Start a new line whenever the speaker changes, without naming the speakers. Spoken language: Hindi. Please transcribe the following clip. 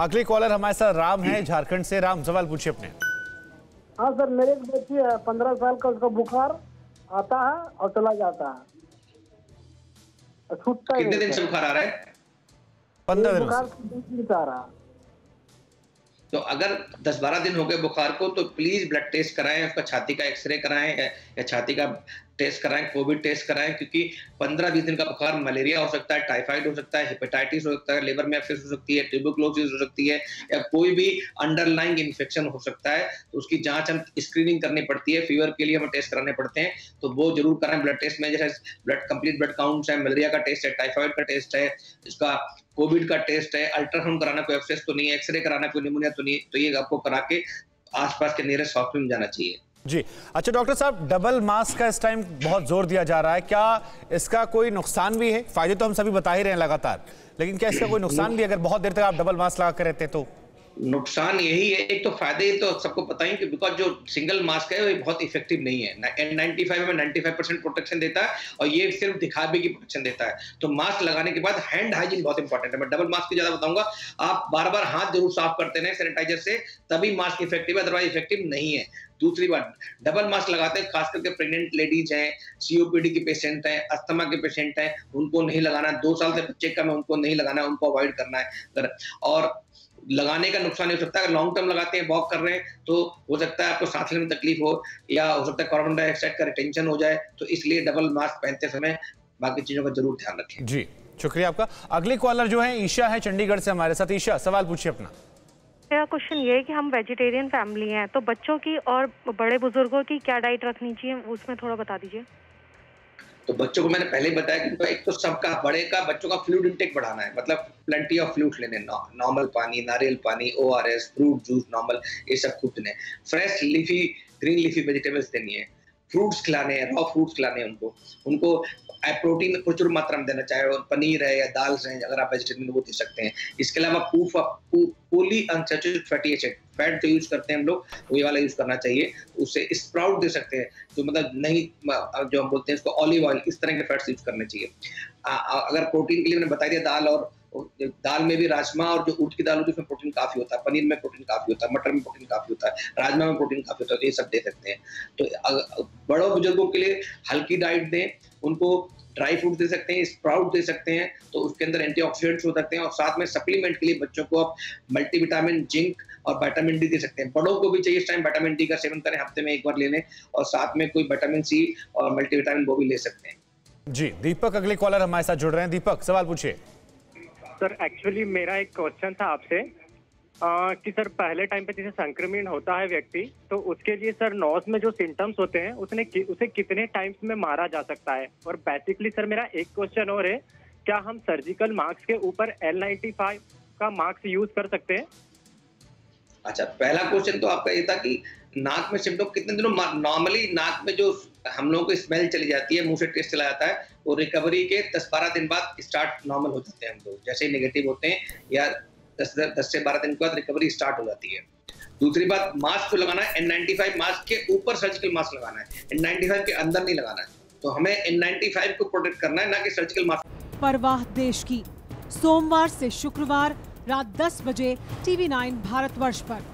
अगले कॉलर हमारे साथ राम है झारखंड से। राम, सवाल पूछिए अपने।
हाँ सर, मेरे एक बच्ची है 15 साल का, उसका बुखार आता है और चला जाता है, छूटता
कितने दिन से बुखार आ रहा है?
15 दिन
बुखार से आ रहा है।
तो अगर 10-12 दिन हो गए बुखार को तो प्लीज ब्लड टेस्ट कराएं, उसका छाती का एक्सरे कराएं या छाती का टेस्ट कराएं, कोविड टेस्ट कराएं, क्योंकि 15-20 दिन का बुखार मलेरिया हो सकता है, टाइफाइड हो सकता है, हेपेटाइटिस हो सकता है, लिवर में एब्सेस हो सकती है, ट्यूबरकुलोसिस हो सकती है, या कोई भी अंडरलाइंग इन्फेक्शन हो सकता है। तो उसकी जांच हम स्क्रीनिंग करनी पड़ती है, फीवर के लिए हमें टेस्ट कराने पड़ते हैं, तो वो जरूर कराएं। ब्लड टेस्ट में जैसे कंप्लीट ब्लड काउंट्स है, मलेरिया का टेस्ट है, टाइफाइड का टेस्ट है, इसका कोविड का टेस्ट है, अल्ट्रासाउंड कराना, कोई एब्सेस तो नहीं है, एक्सरे कराना, कोई निमोनिया तो नहीं है, तो ये आपको करा के आसपास के नियरेस्ट हॉस्पिटल में जाना चाहिए।
जी अच्छा डॉक्टर साहब, डबल मास्क का इस टाइम बहुत जोर दिया जा रहा है, क्या इसका कोई नुकसान भी है? फायदे तो हम सभी बता ही रहे हैं लगातार, लेकिन क्या इसका कोई नुकसान भी, अगर बहुत देर तक आप डबल मास्क लगा कर रहते हैं तो?
नुकसान यही है, एक तो फायदे तो सबको पता ही कि बिकॉज जो सिंगल मास्क है वो बहुत इफेक्टिव नहीं है। N95 में 95% प्रोटेक्शन देता है और ये सिर्फ दिखावे की प्रोटेक्शन देता है। तो मास्क लगाने के बाद हैंड हाइजीन बहुत इंपॉर्टेंट है। मैं डबल मास्क की ज्यादा बताऊंगा, आप बार बार हाथ जरूर साफ करते रहें सैनिटाइजर से, तभी मास्क इफेक्टिव है, अदरवाइज इफेक्टिव नहीं है। दूसरी बात, डबल मास्क लगाते हैं खास करके प्रेग्नेंट लेडीज हैं, सीओपीडी के पेशेंट हैं, अस्थमा के पेशेंट हैं, उनको नहीं लगाना। 2 साल से बच्चे कम है उनको नहीं लगाना है, उनको अवॉइड करना है। और लगाने का नुकसान हो सकता है, अगर लॉन्ग टर्म लगाते हैं, वॉक कर रहे हैं, तो हो सकता है आपको सांस लेने में तकलीफ हो, या हो सकता है कार्बन डाइऑक्साइड का रिटेंशन हो जाए। तो इसलिए डबल मास्क पहनते समय बाकी चीजों का जरूर ध्यान रखें।
जी शुक्रिया आपका। अगली कॉलर जो है ईशा है चंडीगढ़ से हमारे साथ। ईशा, सवाल पूछिए अपना।
मेरा क्वेश्चन ये है कि हम वेजिटेरियन फैमिली हैं, तो बच्चों की और बड़े बुजुर्गों की क्या डाइट रखनी चाहिए, उसमें थोड़ा बता दीजिए।
तो बच्चों को मैंने पहले ही बताया कि एक तो सबका बड़े का बच्चों का फ्लूइड इंटेक बढ़ाना है, मतलब प्लेंटी ऑफ फ्लूइड लेने, नॉर्मल पानी, नारियल पानी, ORS, फ्रूट जूस नॉर्मल, ये सब खूब देने। Fresh leafy, green leafy vegetables देनी है, फ्रूट्स खिलाने हैं, रॉ फ्रूट्स खिलाने हैं उनको प्रोटीन प्रचुर मात्रा में देना, चाहे वो पनीर है या दाल है, अगर आप वेजिटेरियन वो दे सकते हैं। इसके अलावा poly unsaturated fatty acid fat जो यूज करते हैं हम लोग, वो ये वाला यूज करना चाहिए। उससे स्प्राउट दे सकते हैं, जो मतलब नहीं, जो हम बोलते हैं इसको ऑलिव ऑयल, इस तरह के फैट्स यूज करने चाहिए। अगर प्रोटीन के लिए मैंने बता दिया, दाल में भी राजमा और जो उड़द की दाल होती है उसमें प्रोटीन काफी होता है, पनीर में प्रोटीन काफी होता है, मटर में प्रोटीन काफी होता है, राजमा में प्रोटीन काफी होता है, तो ये सब दे सकते हैं। तो बड़ों बुजुर्गों के लिए हल्की डाइट दें, उनको ड्राई फ्रूट दे सकते हैं, स्प्राउट दे सकते हैं, तो उसके अंदर एंटीऑक्सीडेंट्स हो सकते हैं। और साथ में सप्लीमेंट के लिए बच्चों को आप मल्टीविटामिन, जिंक और विटामिन डी दे सकते हैं। बड़ों को भी चाहिए इस टाइम विटामिन डी का सेवन करें, हफ्ते में 1 बार ले लें, और साथ में कोई विटामिन सी और मल्टीविटामिन वो भी ले सकते हैं।
जी दीपक अगले कॉलर हमारे साथ जुड़ रहे हैं। दीपक, सवाल पूछिए।
सर एक्चुअली मेरा एक क्वेश्चन था आपसे कि सर पहले टाइम पे जैसे संक्रमण होता है व्यक्ति, तो उसके लिए सर नोज में जो सिम्टम्स होते हैं उसे कितने टाइम्स में मारा जा सकता है? और बेसिकली सर मेरा एक क्वेश्चन और है, क्या हम सर्जिकल मास्क के ऊपर N95 का मास्क यूज कर सकते हैं?
अच्छा, पहला क्वेश्चन तो आपका ये था कि नाक में सिम्टम कितने दिनों, नॉर्मली नाक में जो हम लोगों को स्मेल चली जाती है, मुंह से टेस्ट चला जाता है, वो रिकवरी के 10-12 दिन बाद स्टार्ट नॉर्मल हो जाते हैं हम लोग, जैसे ही नेगेटिव होते हैं, या 10 से 12 दिन के बाद रिकवरी स्टार्ट हो जाती है। दूसरी बात, मास्क जो लगाना है, N95 मास्क के ऊपर सर्जिकल मास्क लगाना है, N95 के अंदर नहीं लगाना है। तो हमें N95 को प्रोटेक्ट करना है, ना कि सर्जिकल मास्क।
परवाह देश की, सोमवार से शुक्रवार रात 10 बजे TV9 भारतवर्ष पर।